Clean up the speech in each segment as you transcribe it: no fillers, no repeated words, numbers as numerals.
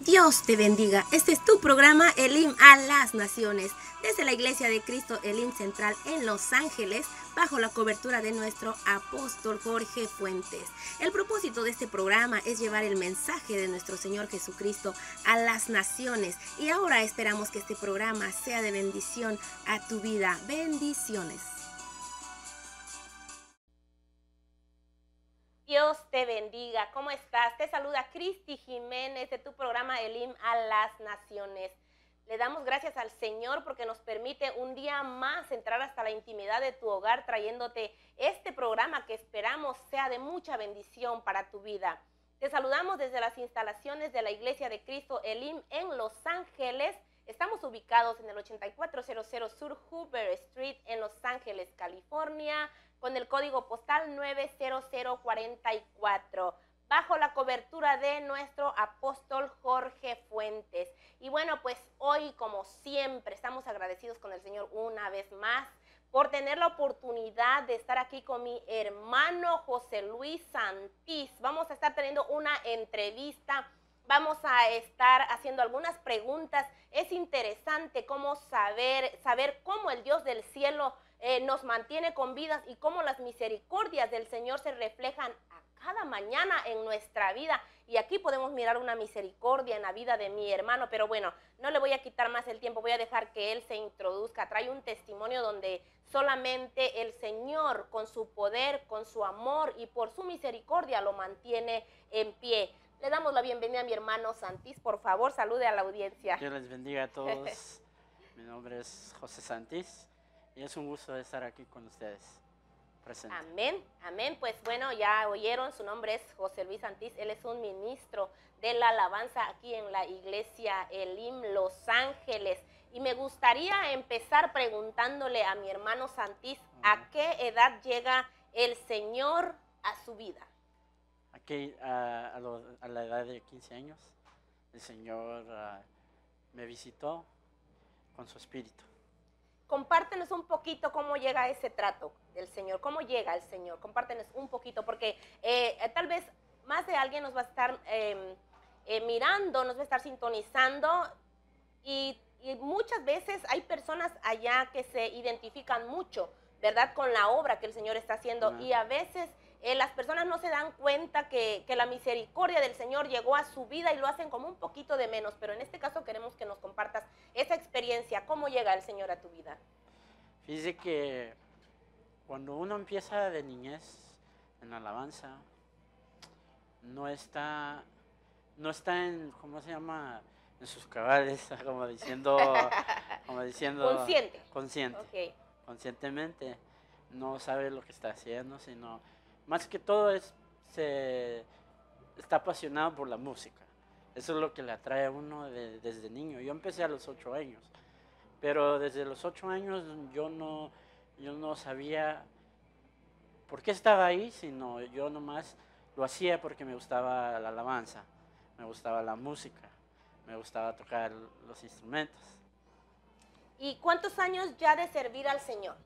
Dios te bendiga. Este es tu programa Elim a las Naciones, desde la Iglesia de Cristo Elim Central en Los Ángeles, bajo la cobertura de nuestro apóstol Jorge Fuentes. El propósito de este programa es llevar el mensaje de nuestro Señor Jesucristo a las naciones, y ahora esperamos que este programa sea de bendición a tu vida. Bendiciones. Dios te bendiga. ¿Cómo estás? Te saluda Cristi Jiménez de tu programa Elim a las Naciones. Le damos gracias al Señor porque nos permite un día más entrar hasta la intimidad de tu hogar, trayéndote este programa que esperamos sea de mucha bendición para tu vida. Te saludamos desde las instalaciones de la Iglesia de Cristo Elim en Los Ángeles. Estamos ubicados en el 8400 Sur Hoover Street en Los Ángeles, California, con el código postal 90044, bajo la cobertura de nuestro apóstol Jorge Fuentes. Y bueno, pues hoy, como siempre, estamos agradecidos con el Señor una vez más por tener la oportunidad de estar aquí con mi hermano José Luis Santís. Vamos a estar teniendo una entrevista. Vamos a estar haciendo algunas preguntas. Es interesante cómo saber cómo el Dios del cielo nos mantiene con vidas y cómo las misericordias del Señor se reflejan a cada mañana en nuestra vida. Y aquí podemos mirar una misericordia en la vida de mi hermano. Pero bueno, no le voy a quitar más el tiempo. Voy a dejar que él se introduzca. Trae un testimonio donde solamente el Señor, con su poder, con su amor y por su misericordia, lo mantiene en pie. Le damos la bienvenida a mi hermano Santís. Por favor, salude a la audiencia. Dios les bendiga a todos. Mi nombre es José Santís y es un gusto estar aquí con ustedes presente. Amén, amén. Pues bueno, ya oyeron, su nombre es José Luis Santís. Él es un ministro de la alabanza aquí en la Iglesia Elim Los Ángeles. Y me gustaría empezar preguntándole a mi hermano Santís, ¿a qué edad llega el Señor a su vida? Aquí a la edad de 15 años, el Señor me visitó con su espíritu. Compártenos un poquito cómo llega ese trato del Señor, cómo llega el Señor. Compártenos un poquito, porque tal vez más de alguien nos va a estar mirando, nos va a estar sintonizando, y muchas veces hay personas allá que se identifican mucho, ¿verdad?, con la obra que el Señor está haciendo. Y a veces las personas no se dan cuenta que la misericordia del Señor llegó a su vida y lo hacen como un poquito de menos. Pero en este caso queremos que nos compartas esa experiencia. ¿Cómo llega el Señor a tu vida? Fíjese que cuando uno empieza de niñez en alabanza, no está en, ¿cómo se llama?, en sus cabales, como diciendo consciente. Okay. Conscientemente, no sabe lo que está haciendo, sino más que todo está apasionado por la música. Eso es lo que le atrae a uno desde niño. Yo empecé a los 8 años, pero desde los 8 años yo no sabía por qué estaba ahí, sino yo nomás lo hacía porque me gustaba la alabanza, me gustaba la música, me gustaba tocar los instrumentos. ¿Y cuántos años ya de servir al Señor?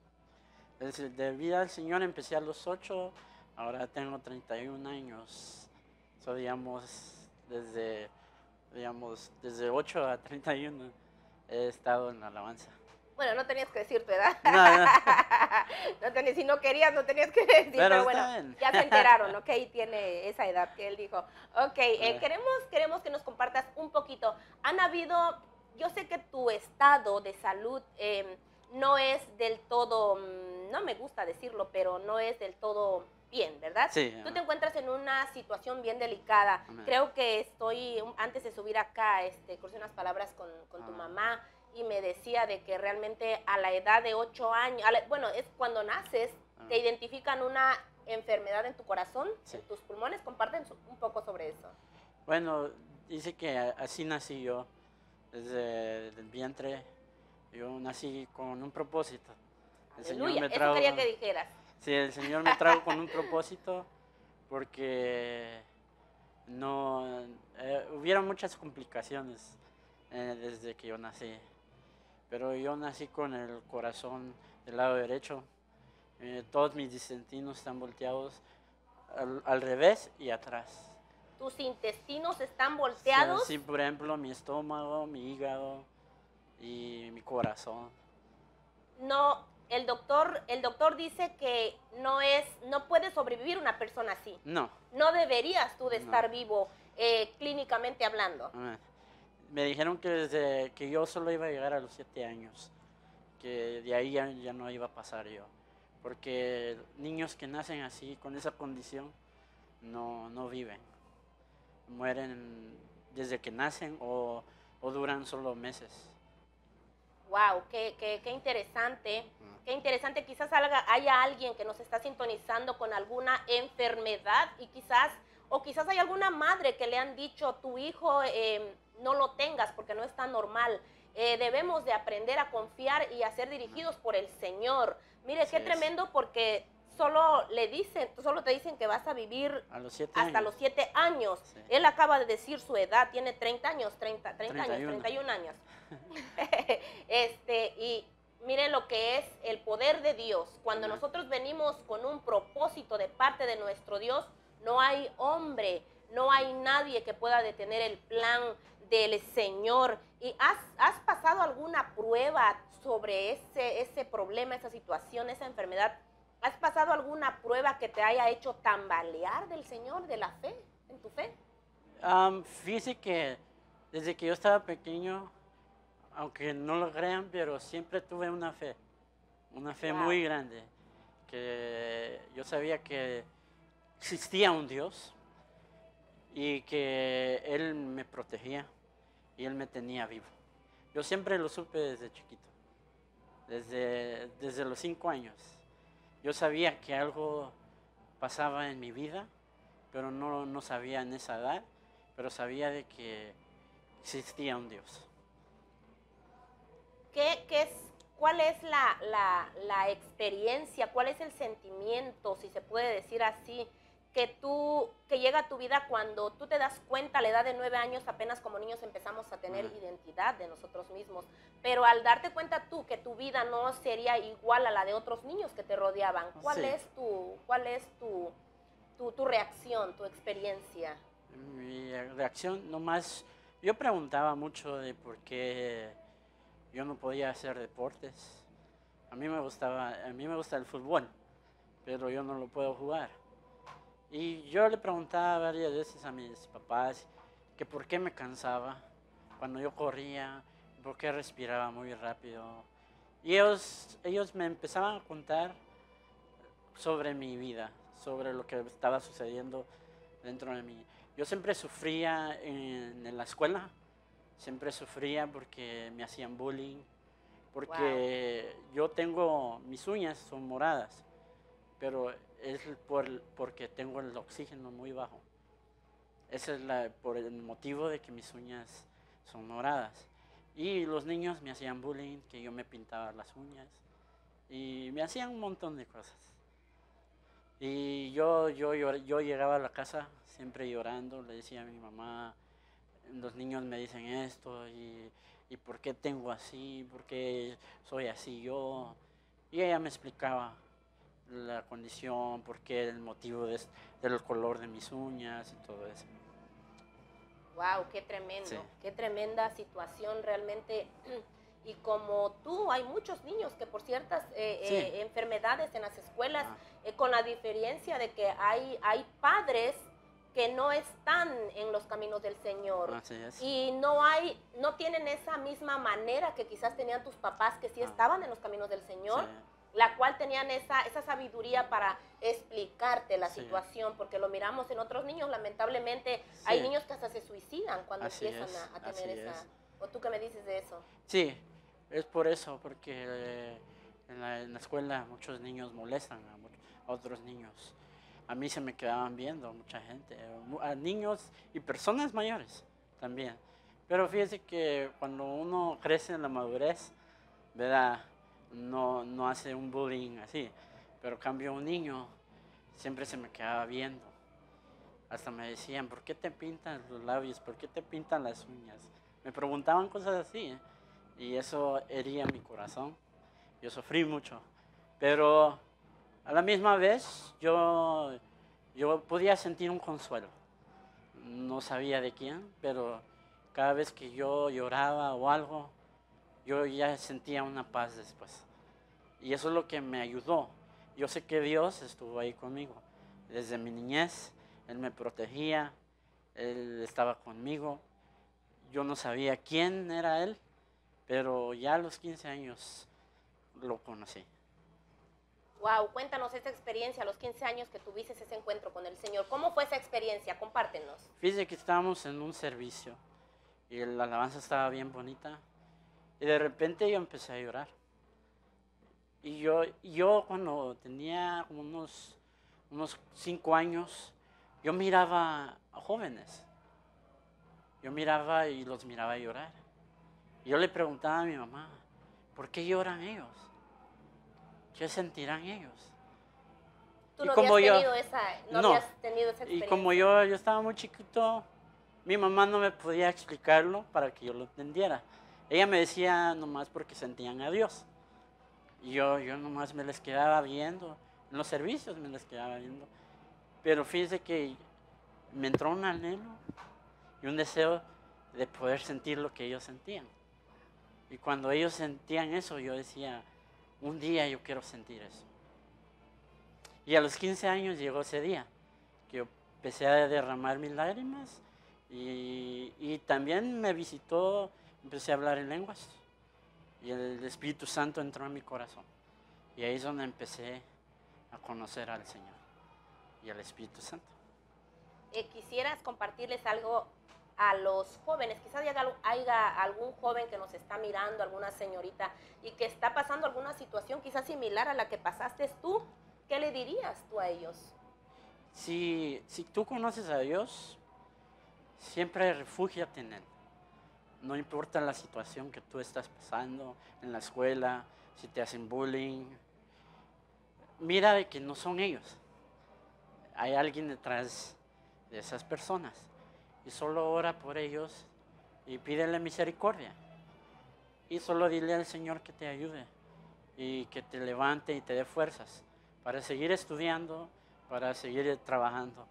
De servir al Señor empecé a los 8, ahora tengo 31 años. So, desde 8 a 31 he estado en la alabanza. Bueno, no tenías que decir tu edad. No. Si no querías, no tenías que decir, pero bueno, ya se enteraron, ¿ok? Tiene esa edad que él dijo. Ok, queremos que nos compartas un poquito. Yo sé que tu estado de salud no es del todo, no me gusta decirlo, pero no es del todo bien, ¿verdad? Sí. Tú te encuentras en una situación bien delicada. Amén. Creo que antes de subir acá, crucé unas palabras con tu mamá, y me decía de que realmente a la edad de 8 años, es cuando naces, te identifican una enfermedad en tu corazón, en tus pulmones. Comparten un poco sobre eso. Bueno, dice que así nací yo, desde el vientre. Yo nací con un propósito. Aleluya, eso quería que dijeras. Sí, el Señor me trajo con un propósito, porque hubieron muchas complicaciones desde que yo nací. Pero yo nací con el corazón del lado derecho. Todos mis intestinos están volteados al revés y atrás. tus intestinos están volteados. Sí, por ejemplo, mi estómago, mi hígado y mi corazón. No, el doctor dice que no puede sobrevivir una persona así. No. No deberías tú de No. estar vivo, clínicamente hablando. Me dijeron que desde que yo solo iba a llegar a los 7 años, que de ahí ya no iba a pasar yo. Porque niños que nacen así, con esa condición, no viven. Mueren desde que nacen o duran solo meses. Wow, qué interesante. Qué interesante. Quizás haya alguien que nos está sintonizando con alguna enfermedad y quizás hay alguna madre que le han dicho, tu hijo no lo tengas porque no está normal. Debemos de aprender a confiar y a ser dirigidos por el Señor. Mire, qué tremendo, porque solo te dicen que vas a vivir a los 7 hasta años. los 7 años. Sí. Él acaba de decir su edad, tiene 30 años, 31 años. Y miren lo que es el poder de Dios. Cuando nosotros venimos con un propósito de parte de nuestro Dios, no hay hombre, no hay nadie que pueda detener el plan del Señor. ¿Y has pasado alguna prueba sobre ese problema, esa situación, esa enfermedad? ¿Has pasado alguna prueba que te haya hecho tambalear del Señor, de la fe, en tu fe? Fíjese que desde que yo estaba pequeño, aunque no lo crean, pero siempre tuve una fe muy grande, que yo sabía que existía un Dios y que Él me protegía y Él me tenía vivo. Yo siempre lo supe desde chiquito, desde los 5 años. Yo sabía que algo pasaba en mi vida, pero no sabía en esa edad, pero sabía de que existía un Dios. ¿Cuál es la experiencia, cuál es el sentimiento, si se puede decir así, que llega a tu vida cuando tú te das cuenta? A la edad de 9 años apenas como niños empezamos a tener identidad de nosotros mismos, pero al darte cuenta tú que tu vida no sería igual a la de otros niños que te rodeaban, ¿cuál es tu reacción, tu experiencia? Mi reacción nomás, yo preguntaba mucho de por qué yo no podía hacer deportes. A mí me gusta el fútbol, pero yo no lo puedo jugar. Y yo le preguntaba varias veces a mis papás que por qué me cansaba cuando yo corría, por qué respiraba muy rápido. Y ellos me empezaban a contar sobre mi vida, sobre lo que estaba sucediendo dentro de mí. Yo siempre sufría en la escuela, siempre sufría porque me hacían bullying, porque mis uñas son moradas, pero es porque tengo el oxígeno muy bajo. Ese es por el motivo de que mis uñas son moradas. Y los niños me hacían bullying, que yo me pintaba las uñas, y me hacían un montón de cosas. Y yo llegaba a la casa siempre llorando, le decía a mi mamá, los niños me dicen esto, y por qué tengo así, por qué soy así yo. Y ella me explicaba la condición, por qué el motivo del color de mis uñas y todo eso. Wow, qué tremendo, Sí. Qué tremenda situación realmente. Y como tú, hay muchos niños que por ciertas enfermedades en las escuelas, con la diferencia de que hay padres que no están en los caminos del Señor. Así es. Y no tienen esa misma manera que quizás tenían tus papás que sí estaban en los caminos del Señor, la cual tenían esa sabiduría para explicarte la situación, porque lo miramos en otros niños, lamentablemente. Hay niños que hasta se suicidan cuando empiezan a tener esa. ¿O tú qué me dices de eso? Sí, es por eso, porque en la escuela muchos niños molestan a otros niños. A mí se me quedaban viendo mucha gente, a niños y personas mayores también. Pero fíjese que cuando uno crece en la madurez, ¿verdad? No hace un bullying así. Pero cambio un niño, siempre se me quedaba viendo. Hasta me decían, ¿por qué te pintan los labios? ¿Por qué te pintan las uñas? Me preguntaban cosas así, y eso hería mi corazón. Yo sufrí mucho. Pero a la misma vez yo podía sentir un consuelo. no sabía de quién, pero cada vez que yo lloraba o algo, yo ya sentía una paz después. Y eso es lo que me ayudó. Yo sé que Dios estuvo ahí conmigo. Desde mi niñez, Él me protegía, Él estaba conmigo. Yo no sabía quién era Él, pero ya a los 15 años lo conocí. Wow, cuéntanos esa experiencia a los 15 años que tuviste ese encuentro con el Señor. ¿Cómo fue esa experiencia? Compártenos. Fíjese que estábamos en un servicio y la alabanza estaba bien bonita y de repente yo empecé a llorar. Y yo cuando tenía unos 5 años, yo miraba a jóvenes. Yo miraba y los miraba llorar. Y yo le preguntaba a mi mamá, ¿por qué lloran ellos? ¿Qué sentirán ellos? ¿Tú no habías tenido esa experiencia? Y como yo estaba muy chiquito, mi mamá no me podía explicarlo para que yo lo entendiera. Ella me decía nomás porque sentían a Dios. Y yo nomás me les quedaba viendo, en los servicios me les quedaba viendo. Pero fíjese que me entró un anhelo y un deseo de poder sentir lo que ellos sentían. Y cuando ellos sentían eso, yo decía, un día yo quiero sentir eso. Y a los 15 años llegó ese día, que yo empecé a derramar mis lágrimas y también me visitó, empecé a hablar en lenguas. Y el Espíritu Santo entró en mi corazón. Y ahí es donde empecé a conocer al Señor y al Espíritu Santo. ¿Quisieras compartirles algo a los jóvenes? Quizás haya algún joven que nos está mirando, alguna señorita, y que está pasando alguna situación quizás similar a la que pasaste tú. ¿Qué le dirías tú a ellos? Si tú conoces a Dios, siempre refúgiate en Él. No importa la situación que tú estás pasando en la escuela, si te hacen bullying, mira de que no son ellos. Hay alguien detrás de esas personas y solo ora por ellos y pídele misericordia. Y solo dile al Señor que te ayude y que te levante y te dé fuerzas para seguir estudiando, para seguir trabajando.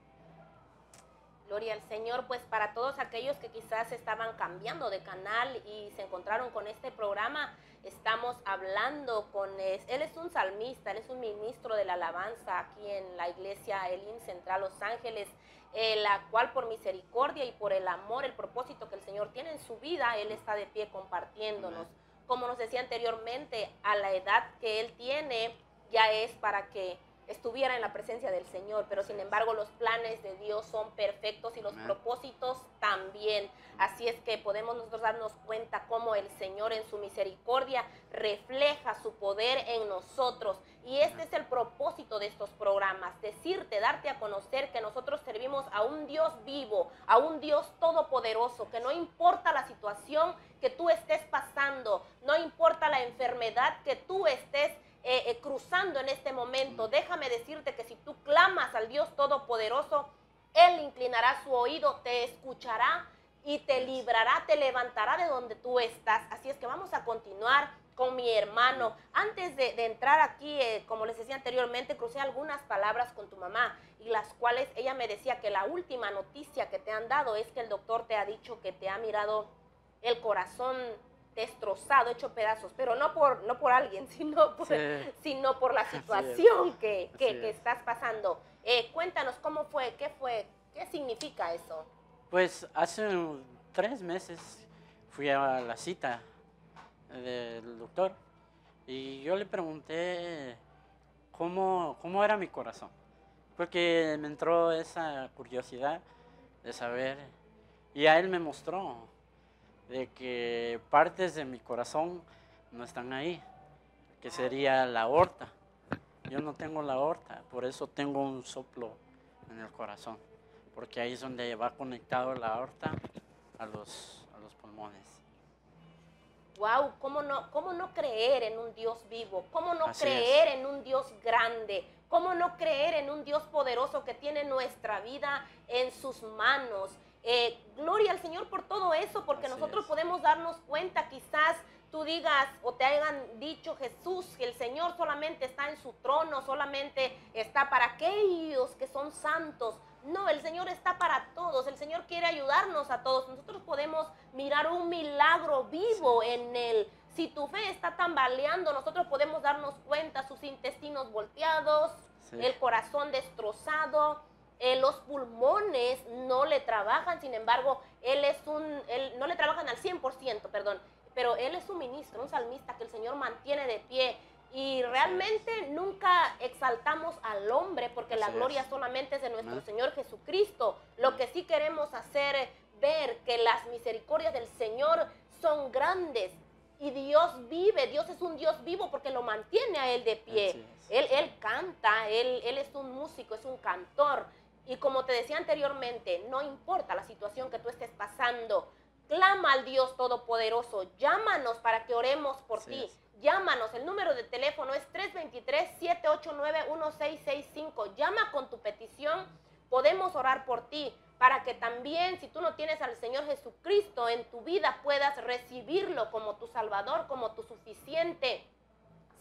Gloria al Señor. Pues para todos aquellos que quizás estaban cambiando de canal y se encontraron con este programa, estamos hablando con él. Él es un salmista, él es un ministro de la alabanza aquí en la iglesia Elim Central Los Ángeles, la cual por misericordia y por el amor, el propósito que el Señor tiene en su vida, él está de pie compartiéndonos. Amén. Como nos decía anteriormente, a la edad que él tiene ya es para que estuviera en la presencia del Señor, pero sin embargo los planes de Dios son perfectos y los propósitos también. Así es que podemos nosotros darnos cuenta cómo el Señor en su misericordia refleja su poder en nosotros. Y este es el propósito de estos programas, decirte, darte a conocer que nosotros servimos a un Dios vivo, a un Dios todopoderoso, que no importa la situación que tú estés pasando, no importa la enfermedad que tú estés cruzando en este momento, déjame decirte que si tú clamas al Dios Todopoderoso, Él inclinará su oído, te escuchará y te librará, te levantará de donde tú estás. Así es que vamos a continuar con mi hermano. Antes de entrar aquí, como les decía anteriormente, crucé algunas palabras con tu mamá y las cuales ella me decía que la última noticia que te han dado es que el doctor te ha dicho que te ha mirado el corazón destrozado, hecho pedazos, pero no por alguien, sino por la situación que estás pasando. Cuéntanos cómo fue, qué significa eso. Pues hace 3 meses fui a la cita del doctor y yo le pregunté cómo era mi corazón, porque me entró esa curiosidad de saber y a él me mostró de que partes de mi corazón no están ahí, que sería la aorta. Yo no tengo la aorta, por eso tengo un soplo en el corazón, porque ahí es donde va conectado la aorta a los pulmones. Wow, ¿cómo no creer en un Dios vivo? ¿Cómo no creer en un Dios grande? ¿Cómo no creer en un Dios poderoso que tiene nuestra vida en sus manos? Gloria al Señor por todo eso, porque nosotros podemos darnos cuenta, quizás tú digas o te hayan dicho Jesús, que el Señor solamente está en su trono, solamente está para aquellos que son santos. No, el Señor está para todos, el Señor quiere ayudarnos a todos. Nosotros podemos mirar un milagro vivo en Él. Si tu fe está tambaleando, nosotros podemos darnos cuenta, sus intestinos volteados, Sí. el corazón destrozado, los pulmones no le trabajan, sin embargo, él no le trabajan al 100%, perdón, pero él es un ministro, un salmista que el Señor mantiene de pie. Y realmente nunca exaltamos al hombre porque la gloria solamente es de nuestro Señor Jesucristo. Lo que sí queremos hacer es ver que las misericordias del Señor son grandes. Y Dios vive, Dios es un Dios vivo porque lo mantiene a Él de pie. Él canta, él es un músico, es un cantor. Y como te decía anteriormente, no importa la situación que tú estés pasando, clama al Dios Todopoderoso, llámanos para que oremos por ti. Llámanos, el número de teléfono es 323-789-1665. Llama con tu petición, podemos orar por ti, para que también, si tú no tienes al Señor Jesucristo en tu vida, puedas recibirlo como tu Salvador, como tu suficiente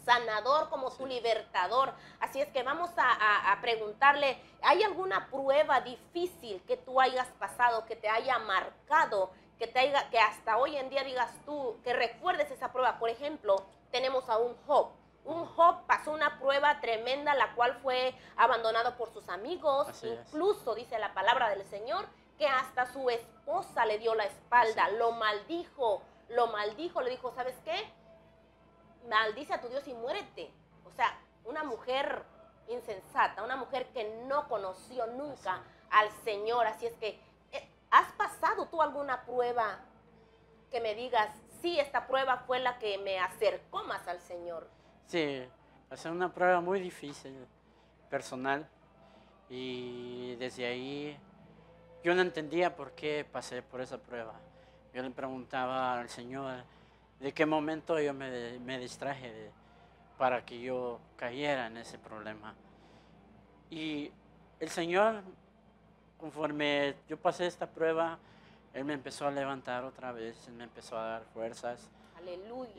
sanador, como tu libertador. Así es que vamos a preguntarle, ¿hay alguna prueba difícil que tú hayas pasado, que te haya marcado, que hasta hoy en día digas tú, que recuerdes esa prueba? Por ejemplo, tenemos a un Job. Un Job pasó una prueba tremenda, la cual fue abandonado por sus amigos. Incluso dice la palabra del Señor que hasta su esposa le dio la espalda, lo maldijo, le dijo, ¿sabes qué? Maldice a tu Dios y muérete. O sea, una mujer insensata, una mujer que no conoció nunca al Señor. Así es que, ¿has pasado tú alguna prueba que me digas, sí, esta prueba fue la que me acercó más al Señor? Sí, hacer una prueba muy difícil, personal, y desde ahí yo no entendía por qué pasé por esa prueba. Yo le preguntaba al Señor de qué momento yo me distraje para que yo cayera en ese problema. Y el Señor, conforme yo pasé esta prueba, Él me empezó a levantar otra vez, Él me empezó a dar fuerzas. Aleluya.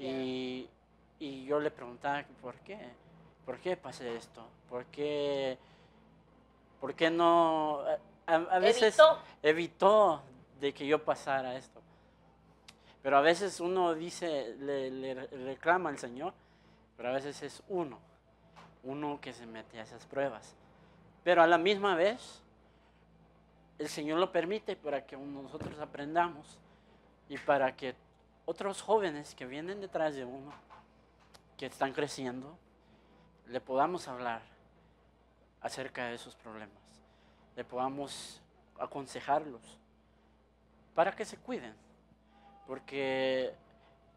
Y yo le preguntaba, ¿por qué? ¿Por qué pasé esto? ¿Por qué no? A veces evitó de que yo pasara esto. Pero a veces uno dice, le reclama al Señor, pero a veces es uno que se mete a esas pruebas. Pero a la misma vez, el Señor lo permite para que nosotros aprendamos y para que otros jóvenes que vienen detrás de uno, que están creciendo, le podamos hablar acerca de esos problemas, le podamos aconsejarlos para que se cuiden, porque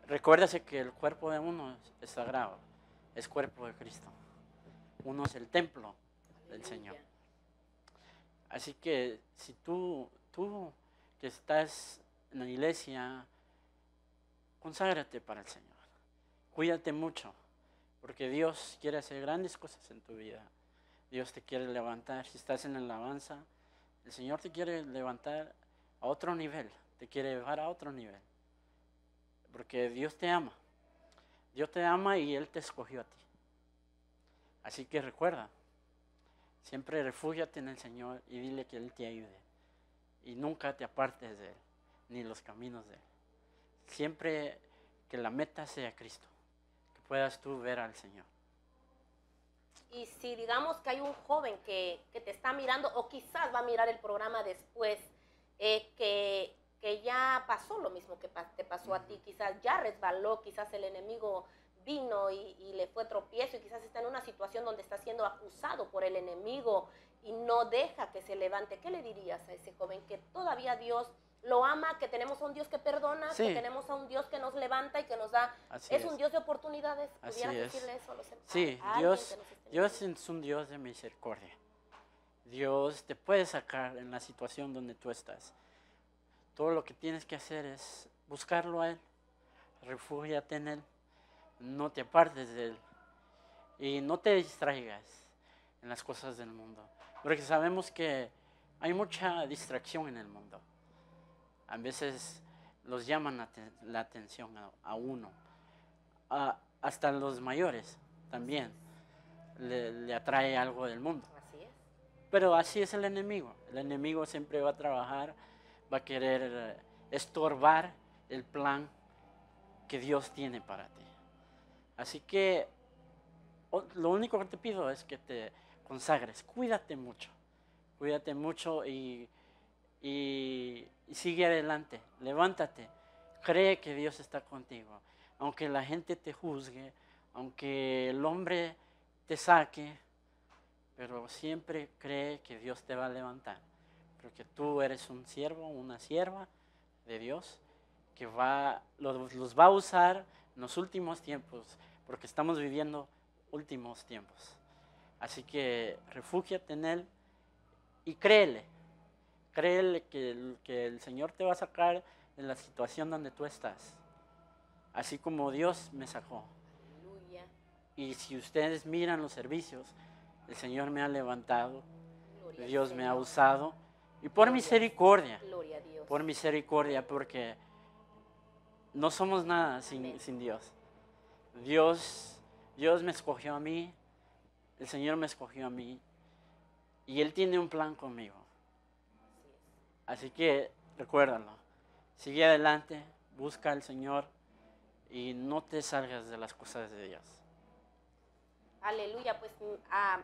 recuérdase que el cuerpo de uno es sagrado, es cuerpo de Cristo, uno es el templo del Señor. Así que si tú que estás en la iglesia, conságrate para el Señor. Cuídate mucho, porque Dios quiere hacer grandes cosas en tu vida. Dios te quiere levantar. Si estás en la alabanza, el Señor te quiere levantar a otro nivel, te quiere llevar a otro nivel. Porque Dios te ama. Dios te ama y Él te escogió a ti. Así que recuerda, siempre refúgiate en el Señor y dile que Él te ayude. Y nunca te apartes de Él, ni los caminos de Él. Siempre que la meta sea Cristo, que puedas tú ver al Señor. Y si digamos que hay un joven que te está mirando, o quizás va a mirar el programa después, que ya pasó lo mismo que te pasó a ti, quizás ya resbaló, quizás el enemigo vino y le fue tropiezo, y quizás está en una situación donde está siendo acusado por el enemigo y no deja que se levante. ¿Qué le dirías a ese joven que todavía Dios lo ama, que tenemos a un Dios que perdona, que tenemos a un Dios que nos levanta y que nos da, es un Dios de oportunidades? ¿Pudieras decirle eso a los hermanos? Sí, Dios es un Dios de misericordia. Dios te puede sacar en la situación donde tú estás. Todo lo que tienes que hacer es buscarlo a Él, refúgiate en Él, no te apartes de Él y no te distraigas en las cosas del mundo, porque sabemos que hay mucha distracción en el mundo. A veces los llaman la atención a uno, hasta los mayores también le atrae algo del mundo. Así es. Pero así es el enemigo. El enemigo siempre va a trabajar, va a querer estorbar el plan que Dios tiene para ti. Así que lo único que te pido es que te consagres. Cuídate mucho y sigue adelante. Levántate. Cree que Dios está contigo. Aunque la gente te juzgue, aunque el hombre te saque, pero siempre cree que Dios te va a levantar, porque tú eres un siervo, una sierva de Dios que los va a usar en los últimos tiempos, porque estamos viviendo últimos tiempos. Así que refúgiate en Él y créele que el Señor te va a sacar de la situación donde tú estás, así como Dios me sacó. Aleluya. Y si ustedes miran los servicios, el Señor me ha levantado, Gloria Dios al me ha Señor. usado, y por misericordia, Gloria a Dios. porque no somos nada Amén. sin Dios. Dios me escogió a mí, el Señor me escogió a mí, y Él tiene un plan conmigo. Así que recuérdalo, sigue adelante, busca al Señor y no te salgas de las cosas de Dios. Aleluya, pues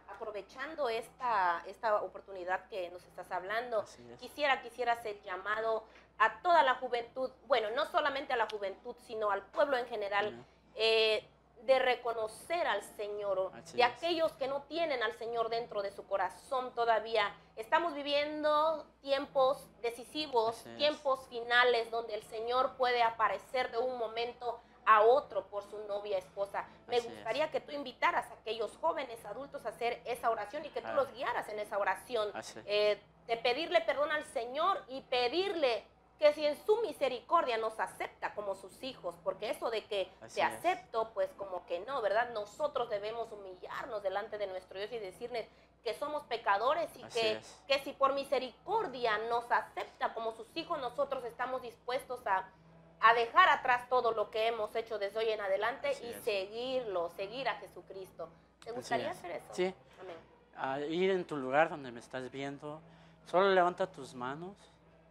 aprovechando esta oportunidad que nos estás hablando, quisiera hacer llamado a toda la juventud, bueno, no solamente a la juventud, sino al pueblo en general, de reconocer al Señor, de aquellos que no tienen al Señor dentro de su corazón todavía. Estamos viviendo tiempos decisivos, tiempos finales, donde el Señor puede aparecer de un momento a otro por su novia, esposa. Me gustaría que tú invitaras a aquellos jóvenes adultos a hacer esa oración y que tú los guiaras en esa oración, de pedirle perdón al Señor y pedirle que si en su misericordia nos acepta como sus hijos, porque eso de que te acepto, pues como que no, ¿verdad? Nosotros debemos humillarnos delante de nuestro Dios y decirle que somos pecadores y que si por misericordia nos acepta como sus hijos, nosotros estamos dispuestos a dejar atrás todo lo que hemos hecho desde hoy en adelante seguir a Jesucristo. ¿Te gustaría hacer eso? Sí. Amén. Ir en tu lugar donde me estás viendo, solo levanta tu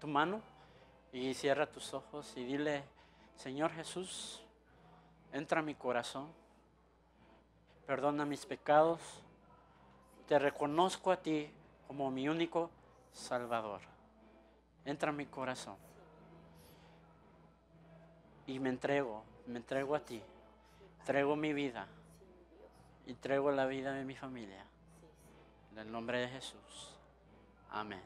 mano y cierra tus ojos y dile: Señor Jesús, entra a mi corazón, perdona mis pecados, te reconozco a ti como mi único Salvador. Entra a mi corazón. Y me entrego a ti, traigo mi vida y traigo la vida de mi familia. En el nombre de Jesús. Amén.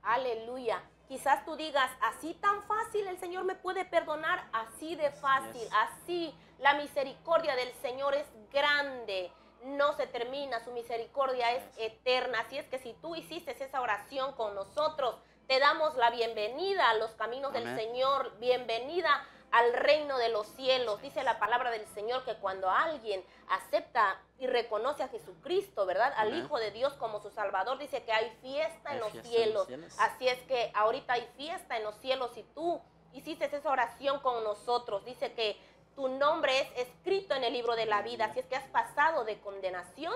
Aleluya. Quizás tú digas, así tan fácil el Señor me puede perdonar, así de fácil, así la misericordia del Señor es grande, no se termina, su misericordia es eterna. Así es que si tú hiciste esa oración con nosotros, te damos la bienvenida a los caminos del Señor, bienvenida al reino de los cielos. Dice la palabra del Señor que cuando alguien acepta y reconoce a Jesucristo, ¿verdad? Al Hijo de Dios como su Salvador, dice que hay fiesta en los cielos. Así es que ahorita hay fiesta en los cielos y tú hiciste esa oración con nosotros. Dice que tu nombre es escrito en el libro de la vida. Así es que has pasado de condenación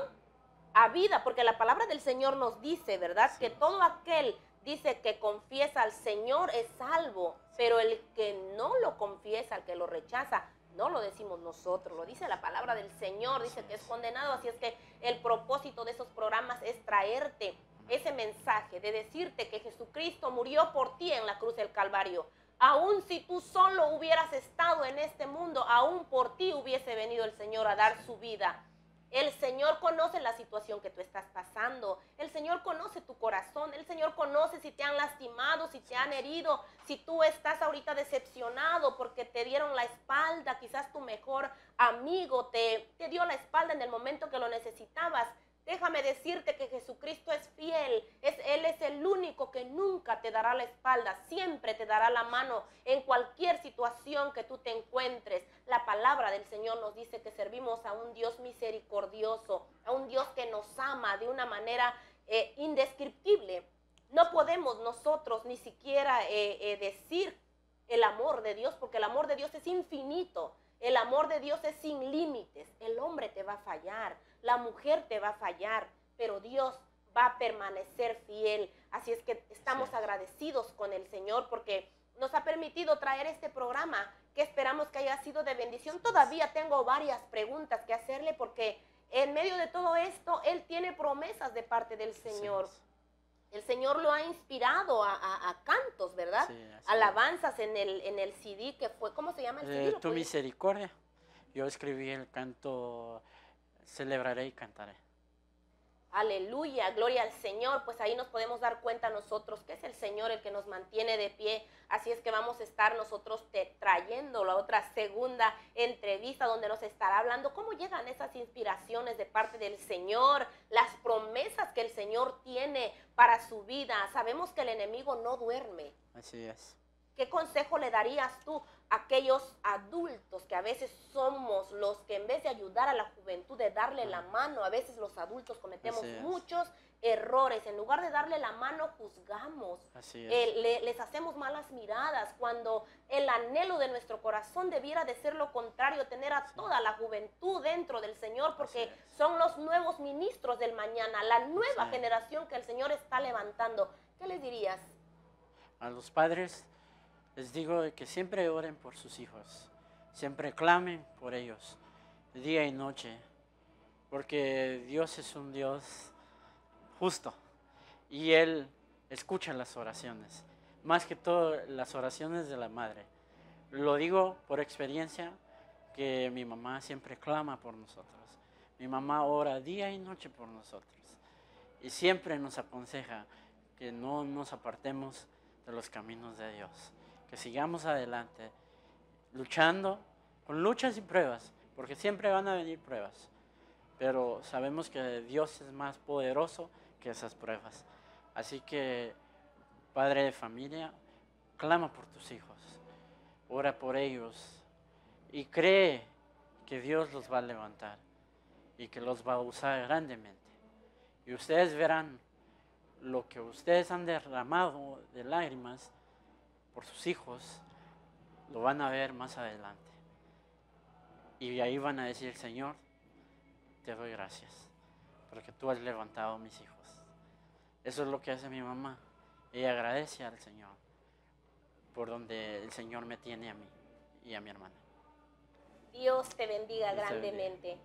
a vida, porque la palabra del Señor nos dice, ¿verdad? Que todo aquel dice que confiesa al Señor es salvo, pero el que no lo confiesa, el que lo rechaza, no lo decimos nosotros, lo dice la palabra del Señor, dice que es condenado. Así es que el propósito de esos programas es traerte ese mensaje, de decirte que Jesucristo murió por ti en la cruz del Calvario. Aún si tú solo hubieras estado en este mundo, aún por ti hubiese venido el Señor a dar su vida. El Señor conoce la situación que tú estás pasando. El Señor conoce tu corazón. El Señor conoce si te han lastimado, si te han herido, si tú estás ahorita decepcionado porque te dieron la espalda. Quizás tu mejor amigo te dio la espalda en el momento que lo necesitabas. Déjame decirte que Jesucristo es fiel. Él es el único que nunca te dará la espalda. Siempre te dará la mano en cualquier situación que tú te encuentres. La palabra del Señor nos dice que servimos a un Dios misericordioso, a un Dios que nos ama de una manera indescriptible. No podemos nosotros ni siquiera decir el amor de Dios, porque el amor de Dios es infinito. El amor de Dios es sin límites. El hombre te va a fallar, la mujer te va a fallar, pero Dios va a permanecer fiel. Así es que estamos Así es. agradecidos con el Señor porque nos ha permitido traer este programa que esperamos que haya sido de bendición. Todavía tengo varias preguntas que hacerle porque en medio de todo esto, Él tiene promesas de parte del Señor. Así El Señor lo ha inspirado a cantos, ¿verdad? Sí, así es. Alabanzas en el CD que fue, ¿cómo se llama el CD? ¿Lo Tu puedes- misericordia. Yo escribí el canto Celebraré y cantaré. Aleluya, gloria al Señor. Pues ahí nos podemos dar cuenta nosotros que es el Señor el que nos mantiene de pie. Así es que vamos a estar nosotros trayendo la otra segunda entrevista donde nos estará hablando cómo llegan esas inspiraciones de parte del Señor, las promesas que el Señor tiene para su vida. Sabemos que el enemigo no duerme. Así es. ¿Qué consejo le darías tú a aquellos adultos que a veces somos los que en vez de ayudar a la juventud, de darle la mano, a veces los adultos cometemos Así es. muchos errores? En lugar de darle la mano, juzgamos, Así es. les hacemos malas miradas, cuando el anhelo de nuestro corazón debiera de ser lo contrario, tener a toda la juventud dentro del Señor, porque Así es. son los nuevos ministros del mañana, la nueva Así es. generación que el Señor está levantando. ¿Qué les dirías? A los padres les digo de que siempre oren por sus hijos, siempre clamen por ellos, día y noche, porque Dios es un Dios justo y Él escucha las oraciones, más que todo las oraciones de la madre. Lo digo por experiencia que mi mamá siempre clama por nosotros, mi mamá ora día y noche por nosotros y siempre nos aconseja que no nos apartemos de los caminos de Dios, que sigamos adelante, luchando con luchas y pruebas, porque siempre van a venir pruebas, pero sabemos que Dios es más poderoso que esas pruebas. Así que, padre de familia, clama por tus hijos, ora por ellos y cree que Dios los va a levantar y que los va a usar grandemente. Y ustedes verán lo que ustedes han derramado de lágrimas por sus hijos, lo van a ver más adelante. Y ahí van a decir, Señor, te doy gracias, porque tú has levantado a mis hijos. Eso es lo que hace mi mamá. Ella agradece al Señor por donde el Señor me tiene a mí y a mi hermana. Dios te bendiga Dios te bendiga. grandemente.